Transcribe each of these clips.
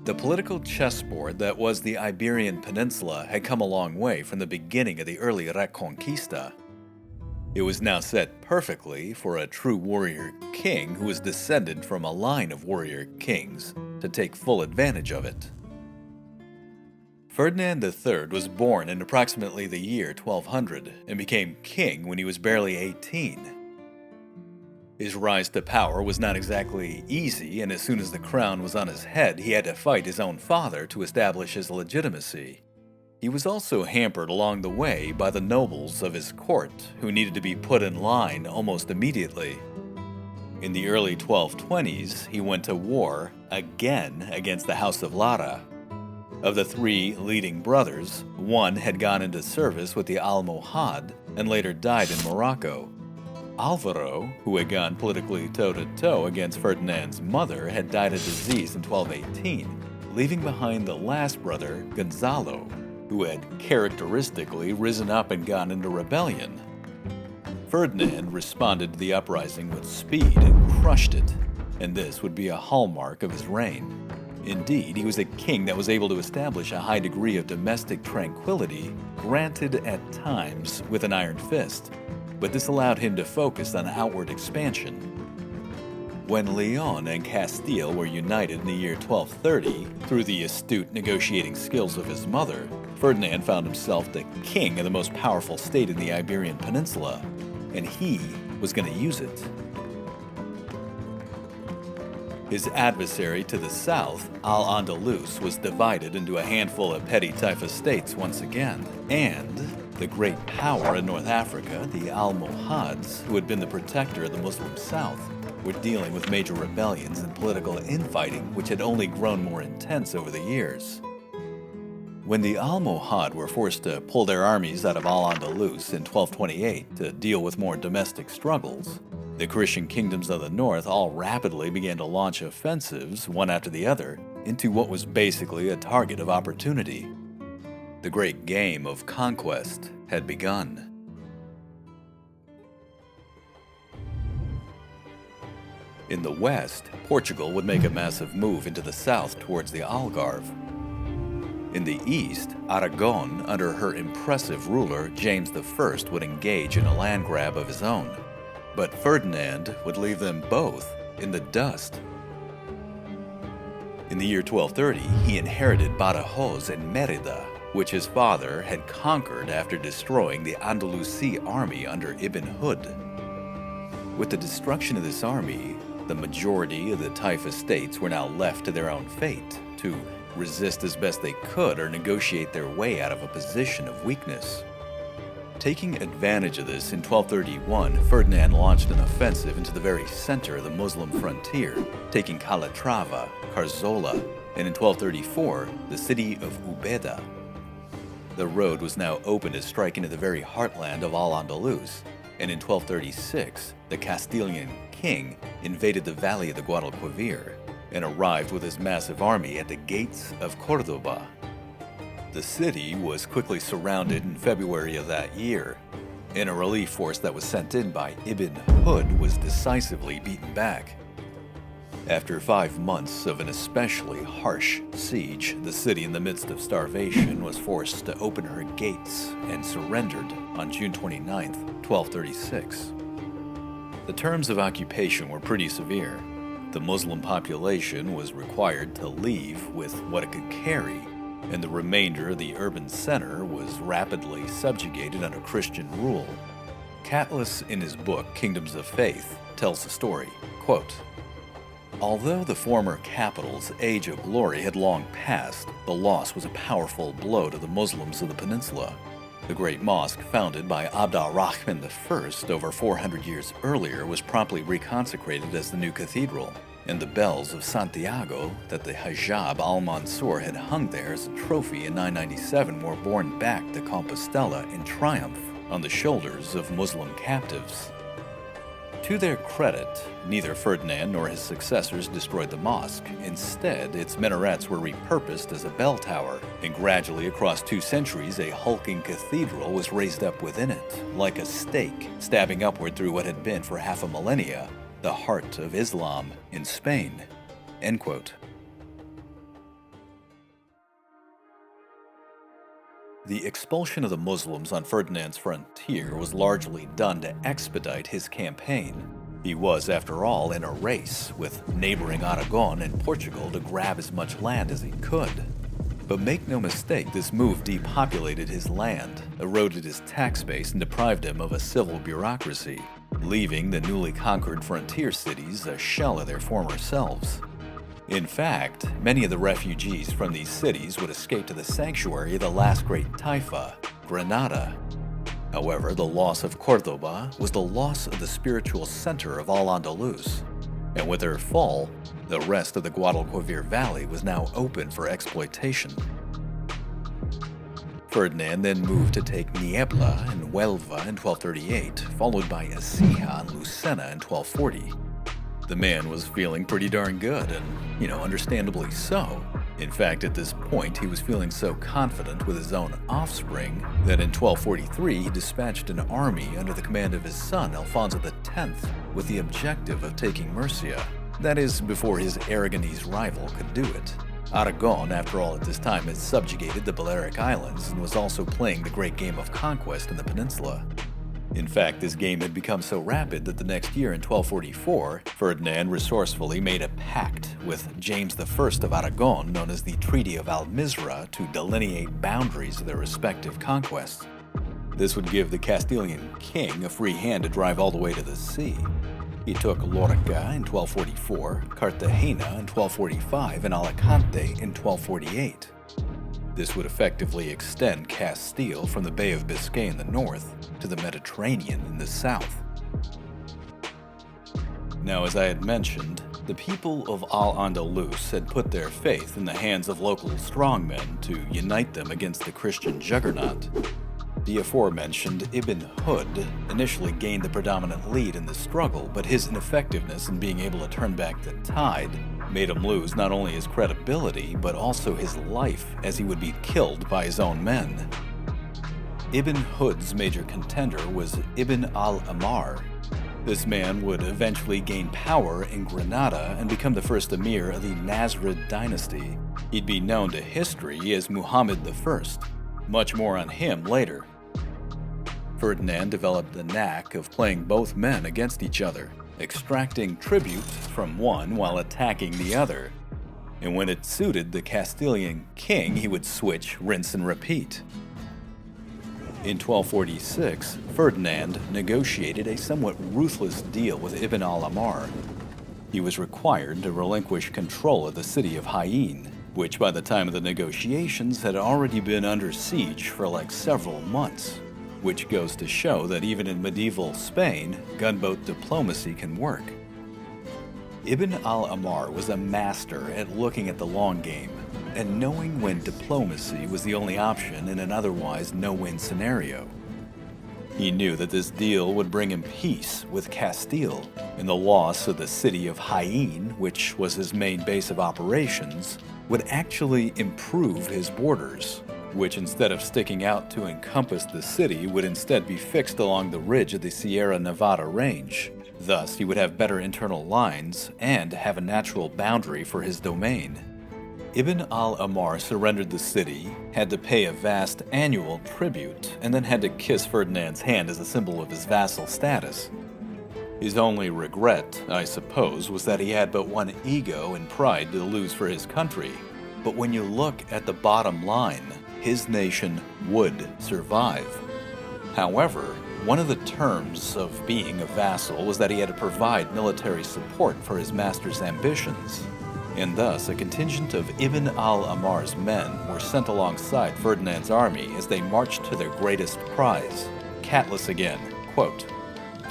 The political chessboard that was the Iberian Peninsula had come a long way from the beginning of the early Reconquista. It was now set perfectly for a true warrior king who was descended from a line of warrior kings to take full advantage of it. Ferdinand III was born in approximately the year 1200 and became king when he was barely 18. His rise to power was not exactly easy, and as soon as the crown was on his head, he had to fight his own father to establish his legitimacy. He was also hampered along the way by the nobles of his court, who needed to be put in line almost immediately. In the early 1220s, he went to war again against the House of Lara. Of the three leading brothers, one had gone into service with the Almohad and later died in Morocco. Alvaro, who had gone politically toe-to-toe against Ferdinand's mother, had died of disease in 1218, leaving behind the last brother, Gonzalo, who had characteristically risen up and gone into rebellion. Ferdinand responded to the uprising with speed and crushed it, and this would be a hallmark of his reign. Indeed, he was a king that was able to establish a high degree of domestic tranquility, granted at times with an iron fist, but this allowed him to focus on outward expansion. When Leon and Castile were united in the year 1230, through the astute negotiating skills of his mother, Ferdinand found himself the king of the most powerful state in the Iberian Peninsula, and he was going to use it. His adversary to the south, Al-Andalus, was divided into a handful of petty taifa states once again, and the great power in North Africa, the Almohads, who had been the protector of the Muslim South, were dealing with major rebellions and political infighting which had only grown more intense over the years. When the Almohad were forced to pull their armies out of Al-Andalus in 1228 to deal with more domestic struggles, the Christian kingdoms of the north all rapidly began to launch offensives, one after the other, into what was basically a target of opportunity. The great game of conquest had begun. In the west, Portugal would make a massive move into the south towards the Algarve. In the east, Aragon, under her impressive ruler James I, would engage in a land grab of his own. But Ferdinand would leave them both in the dust. In the year 1230, he inherited Badajoz and Merida, which his father had conquered after destroying the Andalusi army under Ibn Hud. With the destruction of this army, the majority of the Taifa states were now left to their own fate, to resist as best they could or negotiate their way out of a position of weakness. Taking advantage of this, in 1231, Ferdinand launched an offensive into the very center of the Muslim frontier, taking Calatrava, Carzola, and in 1234, the city of Ubeda. The road was now open to strike into the very heartland of Al-Andalus, and in 1236, the Castilian king invaded the valley of the Guadalquivir and arrived with his massive army at the gates of Cordoba. The city was quickly surrounded in February of that year, and a relief force that was sent in by Ibn Hud was decisively beaten back. After 5 months of an especially harsh siege, the city, in the midst of starvation, was forced to open her gates and surrendered on June 29, 1236. The terms of occupation were pretty severe. The Muslim population was required to leave with what it could carry, and the remainder of the urban center was rapidly subjugated under Christian rule. Catullus, in his book Kingdoms of Faith, tells the story, quote, "Although the former capital's age of glory had long passed, the loss was a powerful blow to the Muslims of the peninsula. The great mosque founded by Abd al-Rahman I over 400 years earlier was promptly reconsecrated as the new cathedral, and the bells of Santiago that the Hajjab al-Mansur had hung there as a trophy in 997 were borne back to Compostela in triumph on the shoulders of Muslim captives. To their credit, neither Ferdinand nor his successors destroyed the mosque. Instead, its minarets were repurposed as a bell tower, and gradually across 2 centuries a hulking cathedral was raised up within it, like a stake, stabbing upward through what had been for half a millennia the heart of Islam in Spain." End quote. The expulsion of the Muslims on Ferdinand's frontier was largely done to expedite his campaign. He was, after all, in a race with neighboring Aragon and Portugal to grab as much land as he could. But make no mistake, this move depopulated his land, eroded his tax base, and deprived him of a civil bureaucracy, leaving the newly conquered frontier cities a shell of their former selves. In fact, many of the refugees from these cities would escape to the sanctuary of the last great taifa, Granada. However, the loss of Cordoba was the loss of the spiritual center of Al-Andalus, and with their fall, the rest of the Guadalquivir Valley was now open for exploitation. Ferdinand then moved to take Niebla and Huelva in 1238, followed by Ecija and Lucena in 1240. The man was feeling pretty darn good, and, understandably so. In fact, at this point, he was feeling so confident with his own offspring that in 1243 he dispatched an army under the command of his son, Alfonso the Tenth, with the objective of taking Murcia. That is, before his Aragonese rival could do it. Aragon, after all, at this time had subjugated the Balearic Islands and was also playing the great game of conquest in the peninsula. In fact, this game had become so rapid that the next year in 1244, Ferdinand resourcefully made a pact with James I of Aragon, known as the Treaty of Almizra, to delineate boundaries of their respective conquests. This would give the Castilian king a free hand to drive all the way to the sea. He took Lorca in 1244, Cartagena in 1245, and Alicante in 1248. This would effectively extend Castile from the Bay of Biscay in the north to the Mediterranean in the south. Now, as I had mentioned, the people of Al-Andalus had put their faith in the hands of local strongmen to unite them against the Christian juggernaut. The aforementioned Ibn Hud initially gained the predominant lead in the struggle, but his ineffectiveness in being able to turn back the tide made him lose not only his credibility, but also his life, as he would be killed by his own men. Ibn Hud's major contender was Ibn AlAhmar. This man would eventually gain power in Granada and become the first emir of the Nasrid dynasty. He'd be known to history as Muhammad I. Much more on him later. Ferdinand developed the knack of playing both men against each other, extracting tribute from one while attacking the other. And when it suited the Castilian king, he would switch, rinse, and repeat. In 1246, Ferdinand negotiated a somewhat ruthless deal with Ibn AlAhmar. He was required to relinquish control of the city of Jaén, which by the time of the negotiations had already been under siege for several months, which goes to show that even in medieval Spain, gunboat diplomacy can work. Ibn AlAhmar was a master at looking at the long game and knowing when diplomacy was the only option in an otherwise no-win scenario. He knew that this deal would bring him peace with Castile, and the loss of the city of Jaén, which was his main base of operations, would actually improve his borders, which instead of sticking out to encompass the city would instead be fixed along the ridge of the Sierra Nevada range. Thus, he would have better internal lines and have a natural boundary for his domain. Ibn AlAhmar surrendered the city, had to pay a vast annual tribute, and then had to kiss Ferdinand's hand as a symbol of his vassal status. His only regret, I suppose, was that he had but one ego and pride to lose for his country. But when you look at the bottom line, his nation would survive. However, one of the terms of being a vassal was that he had to provide military support for his master's ambitions, and thus a contingent of Ibn AlAhmar's men were sent alongside Ferdinand's army as they marched to their greatest prize, Catlas again, quote,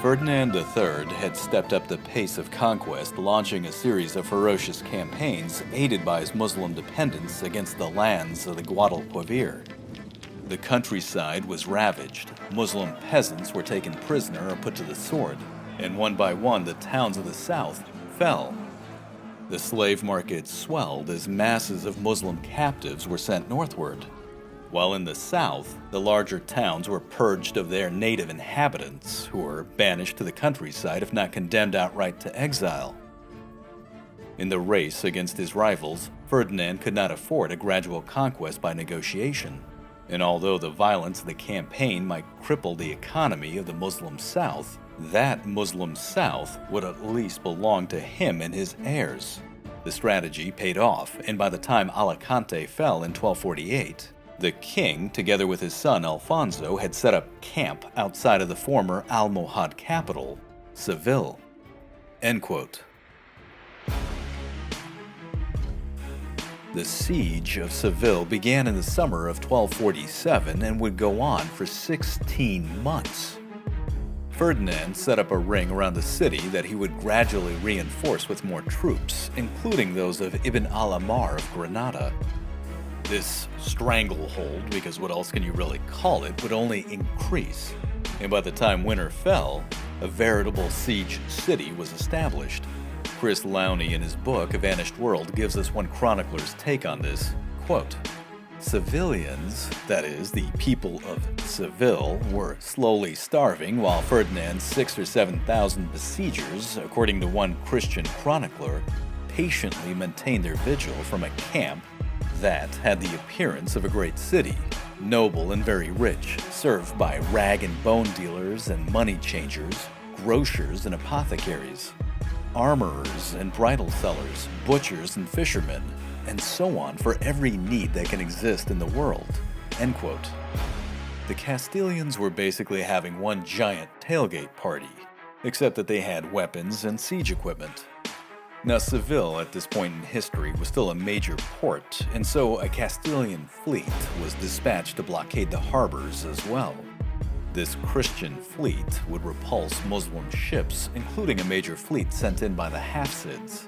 Ferdinand III had stepped up the pace of conquest, launching a series of ferocious campaigns aided by his Muslim dependents against the lands of the Guadalquivir. The countryside was ravaged, Muslim peasants were taken prisoner or put to the sword, and one by one the towns of the south fell. The slave market swelled as masses of Muslim captives were sent northward, while in the south, the larger towns were purged of their native inhabitants, who were banished to the countryside if not condemned outright to exile. In the race against his rivals, Ferdinand could not afford a gradual conquest by negotiation, and although the violence of the campaign might cripple the economy of the Muslim south, that Muslim south would at least belong to him and his heirs. The strategy paid off, and by the time Alicante fell in 1248, the king, together with his son Alfonso, had set up camp outside of the former Almohad capital, Seville. End quote. The siege of Seville began in the summer of 1247 and would go on for 16 months. Ferdinand set up a ring around the city that he would gradually reinforce with more troops, including those of Ibn AlAhmar of Granada. This stranglehold, because what else can you really call it, would only increase, and by the time winter fell, a veritable siege city was established. Chris Lowney, in his book A Vanished World, gives us one chronicler's take on this. Quote, "Civilians, that is, the people of Seville, were slowly starving while Ferdinand's 6,000 or 7,000 besiegers, according to one Christian chronicler, patiently maintained their vigil from a camp that had the appearance of a great city, noble and very rich, served by rag and bone dealers and money changers, grocers and apothecaries, armorers and bridle sellers, butchers and fishermen, and so on for every need that can exist in the world." End quote. The Castilians were basically having one giant tailgate party, except that they had weapons and siege equipment. Now, Seville at this point in history was still a major port, and so a Castilian fleet was dispatched to blockade the harbors as well. This Christian fleet would repulse Muslim ships, including a major fleet sent in by the Hafsids.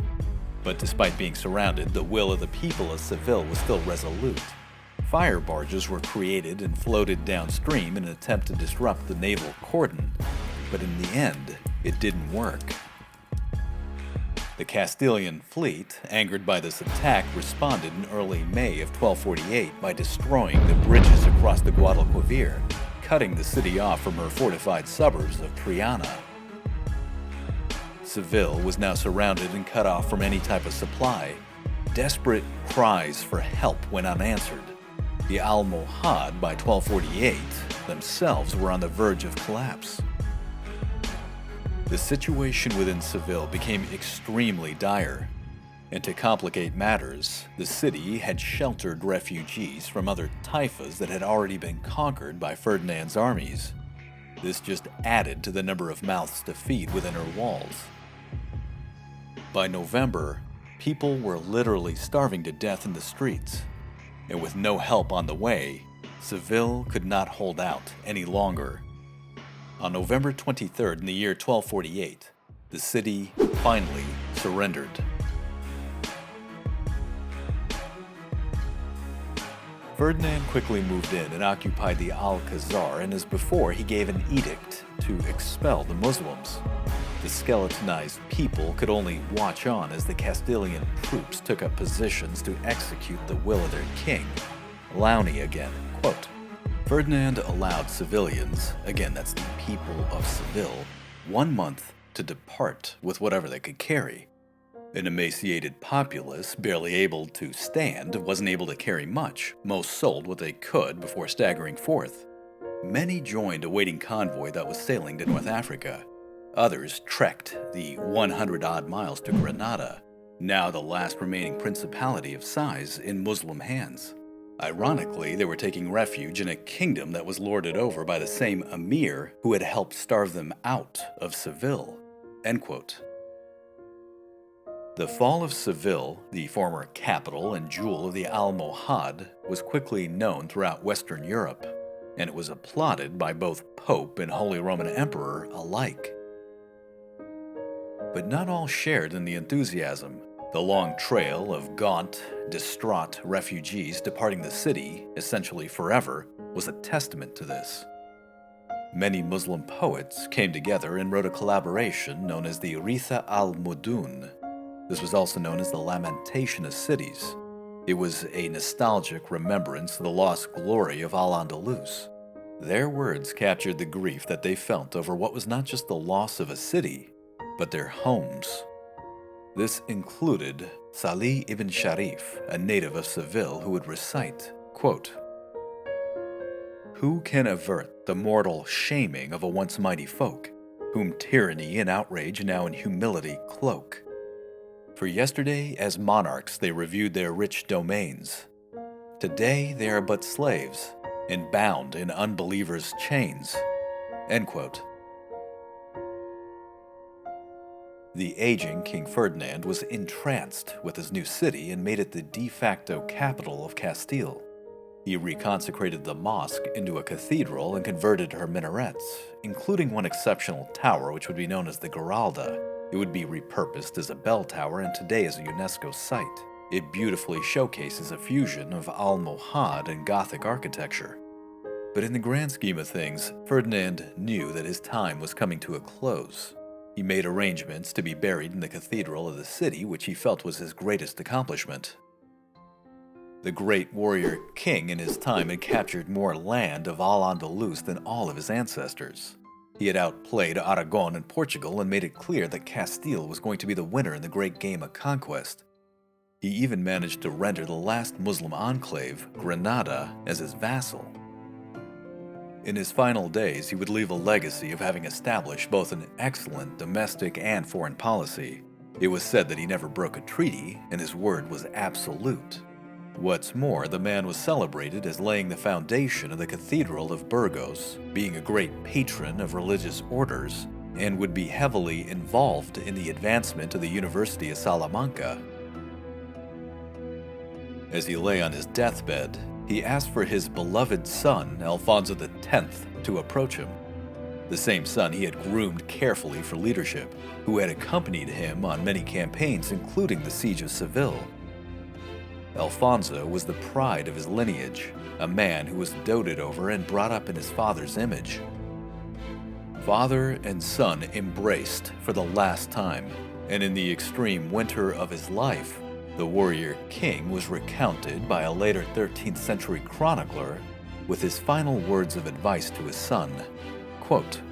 But despite being surrounded, the will of the people of Seville was still resolute. Fire barges were created and floated downstream in an attempt to disrupt the naval cordon, but in the end, it didn't work. The Castilian fleet, angered by this attack, responded in early May of 1248 by destroying the bridges across the Guadalquivir, cutting the city off from her fortified suburbs of Triana. Seville was now surrounded and cut off from any type of supply. Desperate cries for help went unanswered. The Almohad, by 1248, themselves were on the verge of collapse. The situation within Seville became extremely dire, and to complicate matters, the city had sheltered refugees from other taifas that had already been conquered by Ferdinand's armies. This just added to the number of mouths to feed within her walls. By November, people were literally starving to death in the streets, and with no help on the way, Seville could not hold out any longer. On November 23rd in the year 1248, the city finally surrendered. Ferdinand quickly moved in and occupied the Alcazar, and as before, he gave an edict to expel the Muslims. The skeletonized people could only watch on as the Castilian troops took up positions to execute the will of their king. Lowney again, quote, "Ferdinand allowed civilians, again that's the people of Seville, 1 month to depart with whatever they could carry. An emaciated populace, barely able to stand, wasn't able to carry much. Most sold what they could before staggering forth. Many joined a waiting convoy that was sailing to North Africa. Others trekked the 100-odd miles to Granada, now the last remaining principality of size in Muslim hands. Ironically, they were taking refuge in a kingdom that was lorded over by the same emir who had helped starve them out of Seville." End quote. The Fall of Seville, the former capital and jewel of the Almohad, was quickly known throughout Western Europe, and it was applauded by both Pope and Holy Roman Emperor alike. But not all shared in the enthusiasm. The long trail of gaunt, distraught refugees departing the city, essentially forever, was a testament to this. Many Muslim poets came together and wrote a collaboration known as the Ritha al-Mudun. This was also known as the Lamentation of Cities. It was a nostalgic remembrance of the lost glory of Al-Andalus. Their words captured the grief that they felt over what was not just the loss of a city, but their homes. This included Salih ibn Sharif, a native of Seville, who would recite, quote, "Who can avert the mortal shaming of a once mighty folk, whom tyranny and outrage now in humility cloak? For yesterday as monarchs they reviewed their rich domains. Today they are but slaves, and bound in unbelievers' chains." End quote. The aging King Ferdinand was entranced with his new city and made it the de facto capital of Castile. He reconsecrated the mosque into a cathedral and converted her minarets, including one exceptional tower which would be known as the Giralda. It would be repurposed as a bell tower and today is a UNESCO site. It beautifully showcases a fusion of Almohad and Gothic architecture. But in the grand scheme of things, Ferdinand knew that his time was coming to a close. He made arrangements to be buried in the cathedral of the city, which he felt was his greatest accomplishment. The great warrior king in his time had captured more land of Al-Andalus than all of his ancestors. He had outplayed Aragon and Portugal and made it clear that Castile was going to be the winner in the great game of conquest. He even managed to render the last Muslim enclave, Granada, as his vassal. In his final days, he would leave a legacy of having established both an excellent domestic and foreign policy. It was said that he never broke a treaty, and his word was absolute. What's more, the man was celebrated as laying the foundation of the Cathedral of Burgos, being a great patron of religious orders, and would be heavily involved in the advancement of the University of Salamanca. As he lay on his deathbed, he asked for his beloved son, Alfonso the Tenth, to approach him. The same son he had groomed carefully for leadership, who had accompanied him on many campaigns, including the Siege of Seville. Alfonso was the pride of his lineage, a man who was doted over and brought up in his father's image. Father and son embraced for the last time, and in the extreme winter of his life, the warrior king was recounted by a later 13th century chronicler with his final words of advice to his son, quote,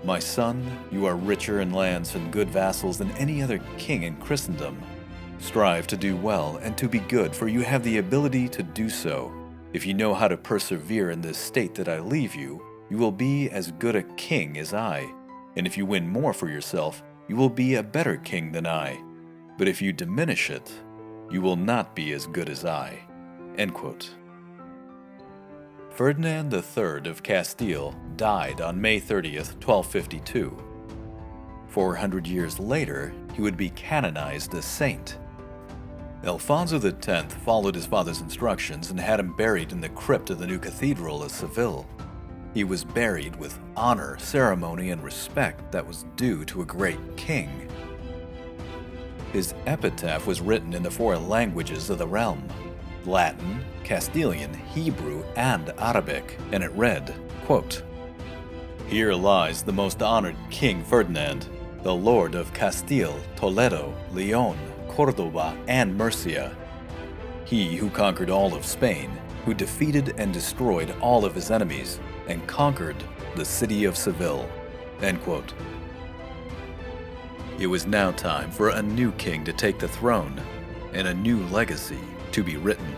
"My son, you are richer in lands and good vassals than any other king in Christendom. Strive to do well and to be good, for you have the ability to do so. If you know how to persevere in this state that I leave you, you will be as good a king as I. And if you win more for yourself, you will be a better king than I. But if you diminish it, you will not be as good as I." End quote. Ferdinand III of Castile died on May 30th, 1252. 400 years later, he would be canonized a saint. Alfonso the Tenth followed his father's instructions and had him buried in the crypt of the new cathedral of Seville. He was buried with honor, ceremony, and respect that was due to a great king. His epitaph was written in the 4 languages of the realm: Latin, Castilian, Hebrew, and Arabic, and it read, quote, "Here lies the most honored King Ferdinand, the Lord of Castile, Toledo, Leon, Cordoba, and Murcia. He who conquered all of Spain, who defeated and destroyed all of his enemies, and conquered the city of Seville." End quote. It was now time for a new king to take the throne, and a new legacy to be written.